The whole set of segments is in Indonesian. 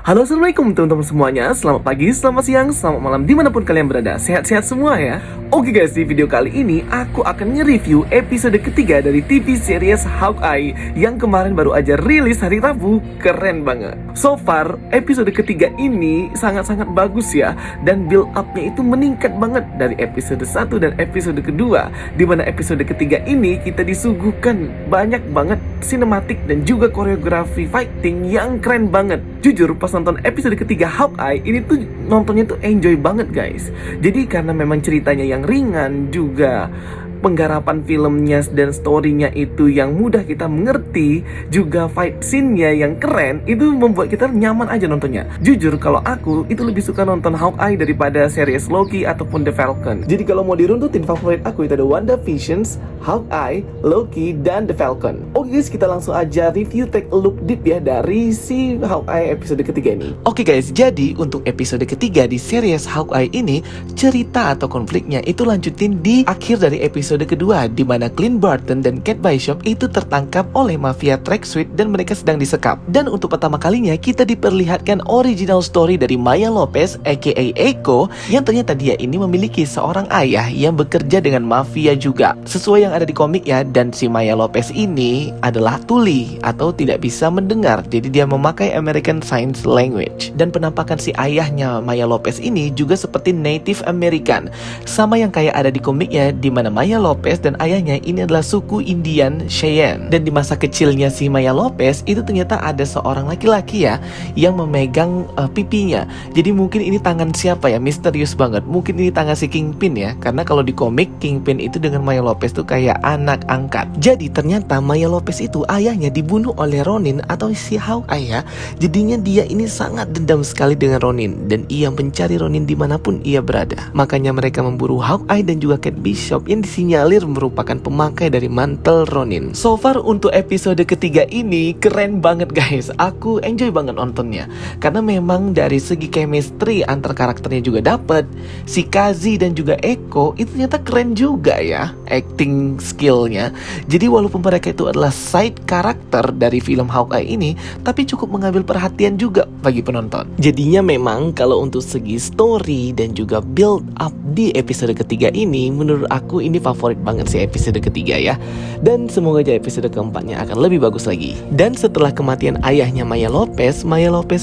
Halo, assalamualaikum teman-teman semuanya. Selamat pagi, selamat siang, selamat malam dimanapun kalian berada. Sehat-sehat semua ya. Oke guys, di video kali ini aku akan nge-review episode ketiga dari TV series Hawkeye yang kemarin baru aja rilis hari Rabu. Keren banget. So far, episode ketiga ini sangat-sangat bagus ya. Dan build up-nya itu meningkat banget dari episode 1 dan episode kedua. Dimana episode ketiga ini kita disuguhkan banyak banget sinematik dan juga koreografi fighting yang keren banget. Jujur pas nonton episode ketiga Hawkeye ini tuh nontonnya tuh enjoy banget guys. Jadi karena memang ceritanya yang ringan, juga penggarapan filmnya dan storynya itu yang mudah kita mengerti, juga fight scene-nya yang keren, itu membuat kita nyaman aja nontonnya. Jujur kalau aku itu lebih suka nonton Hawkeye daripada series Loki ataupun The Falcon. Jadi kalau mau diruntutin favorit aku itu ada WandaVision, Hawkeye, Loki, dan The Falcon. Oke guys, kita langsung aja review, take a look deep ya dari si Hawkeye episode ketiga ini. Oke guys, jadi untuk episode ketiga di series Hawkeye ini, cerita atau konfliknya itu lanjutin di akhir dari episode kedua, di mana Clint Barton dan Kate Bishop itu tertangkap oleh mafia Tracksuit dan mereka sedang disekap. Dan untuk pertama kalinya kita diperlihatkan original story dari Maya Lopez aka Echo, yang ternyata dia ini memiliki seorang ayah yang bekerja dengan mafia juga, sesuai yang ada di komik ya. Dan si Maya Lopez ini adalah tuli atau tidak bisa mendengar, jadi dia memakai American Sign Language. Dan penampakan si ayahnya Maya Lopez ini juga seperti Native American, sama yang kayak ada di komiknya, di mana Maya Lopez dan ayahnya ini adalah suku Indian Cheyenne. Dan di masa kecilnya si Maya Lopez itu ternyata ada seorang laki-laki ya yang memegang pipinya. Jadi mungkin ini tangan siapa ya, misterius banget. Mungkin ini tangan si Kingpin ya, karena kalau di komik Kingpin itu dengan Maya Lopez tuh kayak anak angkat. Jadi ternyata Maya Lopez itu ayahnya dibunuh oleh Ronin atau si Hawkeye ya. Jadinya dia ini sangat dendam sekali dengan Ronin, dan ia mencari Ronin dimanapun ia berada. Makanya mereka memburu Hawkeye dan juga Kate Bishop yang disinyalir merupakan pemakai dari mantel Ronin. So far untuk episode ketiga ini keren banget guys. Aku enjoy banget nontonnya, karena memang dari segi chemistry antar karakternya juga dapet. Si Kazi dan juga Echo itu ternyata keren juga ya acting skillnya. Jadi walaupun mereka itu adalah side karakter dari film Hawkeye ini, tapi cukup mengambil perhatian juga bagi penonton. Jadinya memang kalau untuk segi story dan juga build up di episode ketiga ini, menurut aku ini favorit banget sih episode ketiga ya. Dan semoga aja episode keempatnya akan lebih bagus lagi. Dan setelah kematian ayahnya Maya Lopez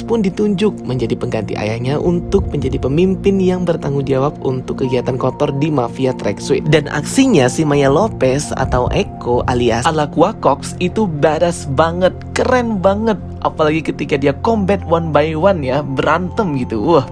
pun ditunjuk menjadi pengganti ayahnya untuk menjadi pemimpin yang bertanggung jawab untuk kegiatan kotor di mafia Tracksuit. Dan aksinya si Maya Lopez atau Echo alias Alaqua Cox itu badass banget, keren banget. Apalagi ketika dia combat one by one ya, berantem gitu. Wah,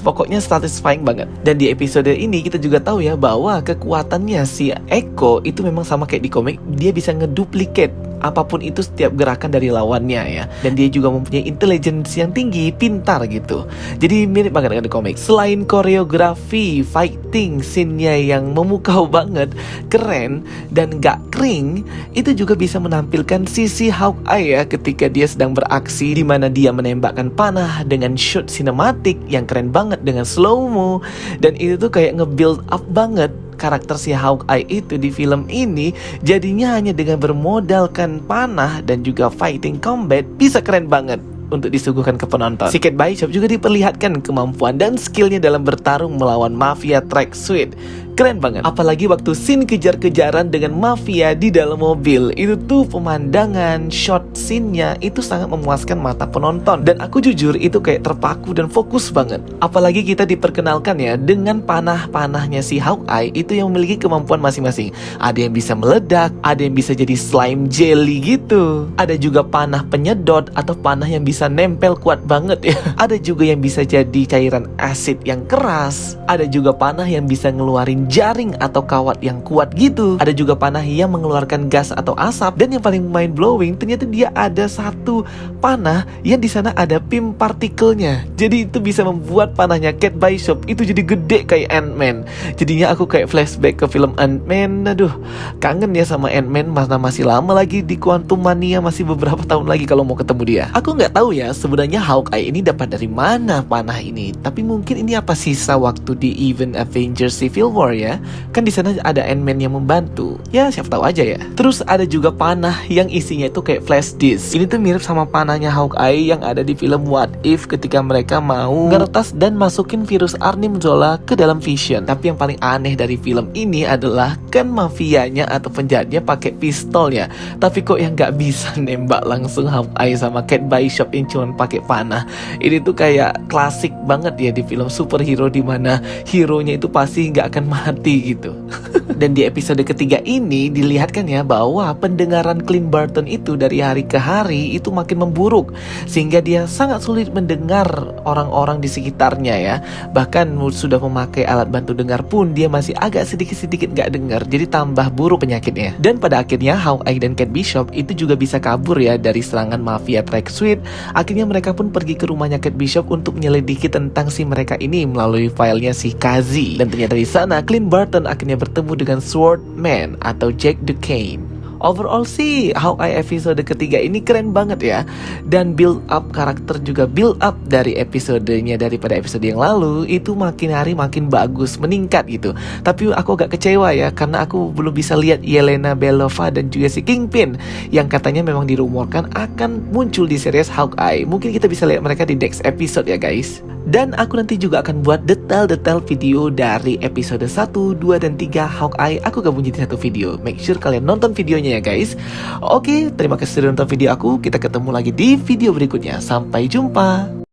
pokoknya satisfying banget. Dan di episode ini kita juga tahu ya bahwa kekuatannya si Echo itu memang sama kayak di komik. Dia bisa ngeduplicate apapun itu setiap gerakan dari lawannya ya. Dan dia juga mempunyai intelligence yang tinggi, pintar gitu. Jadi mirip banget dengan di komik. Selain koreografi, fighting scene-nya yang memukau banget, keren dan gak kering, itu juga bisa menampilkan sisi Hawkeye ya ketika dia sedang beraksi, di mana dia menembakkan panah dengan shot sinematik yang keren banget dengan slow-mo. Dan itu tuh kayak nge-build up banget karakter si Hawkeye itu di film ini. Jadinya hanya dengan bermodalkan panah dan juga fighting combat bisa keren banget untuk disuguhkan ke penonton. Si Kate Bishop juga diperlihatkan kemampuan dan skillnya dalam bertarung melawan mafia Tracksuit. Keren banget. Apalagi waktu scene kejar-kejaran dengan mafia di dalam mobil. Itu tuh pemandangan, shot scene-nya itu sangat memuaskan mata penonton. Dan aku jujur itu kayak terpaku dan fokus banget. Apalagi kita diperkenalkan ya dengan panah-panahnya si Hawkeye itu yang memiliki kemampuan masing-masing. Ada yang bisa meledak, ada yang bisa jadi slime jelly gitu. Ada juga panah penyedot atau panah yang bisa nempel kuat banget ya. Ada juga yang bisa jadi cairan asid yang keras. Ada juga panah yang bisa ngeluarin jaring atau kawat yang kuat gitu. Ada juga panah yang mengeluarkan gas atau asap. Dan yang paling mind blowing, ternyata dia ada satu panah yang di sana ada PIM partikelnya. Jadi itu bisa membuat panahnya Kate Bishop itu jadi gede kayak Ant-Man. Jadinya aku kayak flashback ke film Ant-Man. Aduh, kangen ya sama Ant-Man. Mana masih lama lagi di Quantum Mania, masih beberapa tahun lagi kalau mau ketemu dia. Aku nggak tahu ya sebenarnya Hawkeye ini dapat dari mana panah ini. Tapi mungkin ini apa sisa waktu di event Avengers Civil War power ya. Kan di sana ada Ant-Man yang membantu. Ya siapa tahu aja ya. Terus ada juga panah yang isinya itu kayak flash disk. Ini tuh mirip sama panahnya Hawkeye yang ada di film What If ketika mereka mau ngeretas dan masukin virus Arnim Zola ke dalam Vision. Tapi yang paling aneh dari film ini adalah kan mafianya atau penjahatnya pakai pistol ya. Tapi kok yang nggak bisa nembak langsung Hawkeye sama Kate Bishop yang cuma pakai panah. Ini tuh kayak klasik banget ya di film superhero di mana hero-nya itu pasti nggak akan mati gitu. Dan di episode ketiga ini dilihatkan ya bahwa pendengaran Clint Barton itu dari hari ke hari itu makin memburuk, sehingga dia sangat sulit mendengar orang-orang di sekitarnya ya. Bahkan sudah memakai alat bantu dengar pun dia masih agak sedikit-sedikit nggak dengar, jadi tambah buruk penyakitnya. Dan pada akhirnya Hawkeye dan Kate Bishop itu juga bisa kabur ya dari serangan mafia Track Suite. Akhirnya mereka pun pergi ke rumahnya Kate Bishop untuk menyelidiki tentang si mereka ini melalui filenya si Kazi. Dan ternyata di sana Clint Barton akhirnya bertemu dengan Swordman atau Jack Duquesne. Overall sih Hawkeye episode ketiga ini keren banget ya. Dan build up karakter juga build up dari episodenya daripada episode yang lalu itu makin hari makin bagus, meningkat gitu. Tapi aku agak kecewa ya karena aku belum bisa lihat Yelena Belova dan juga si Kingpin yang katanya memang dirumorkan akan muncul di series Hawkeye. Mungkin kita bisa lihat mereka di next episode ya guys. Dan aku nanti juga akan buat detail-detail video dari episode 1, 2, dan 3 Hawkeye. Aku gabung jadi satu video. Make sure kalian nonton videonya ya guys. Oke, terima kasih sudah nonton video aku. Kita ketemu lagi di video berikutnya. Sampai jumpa.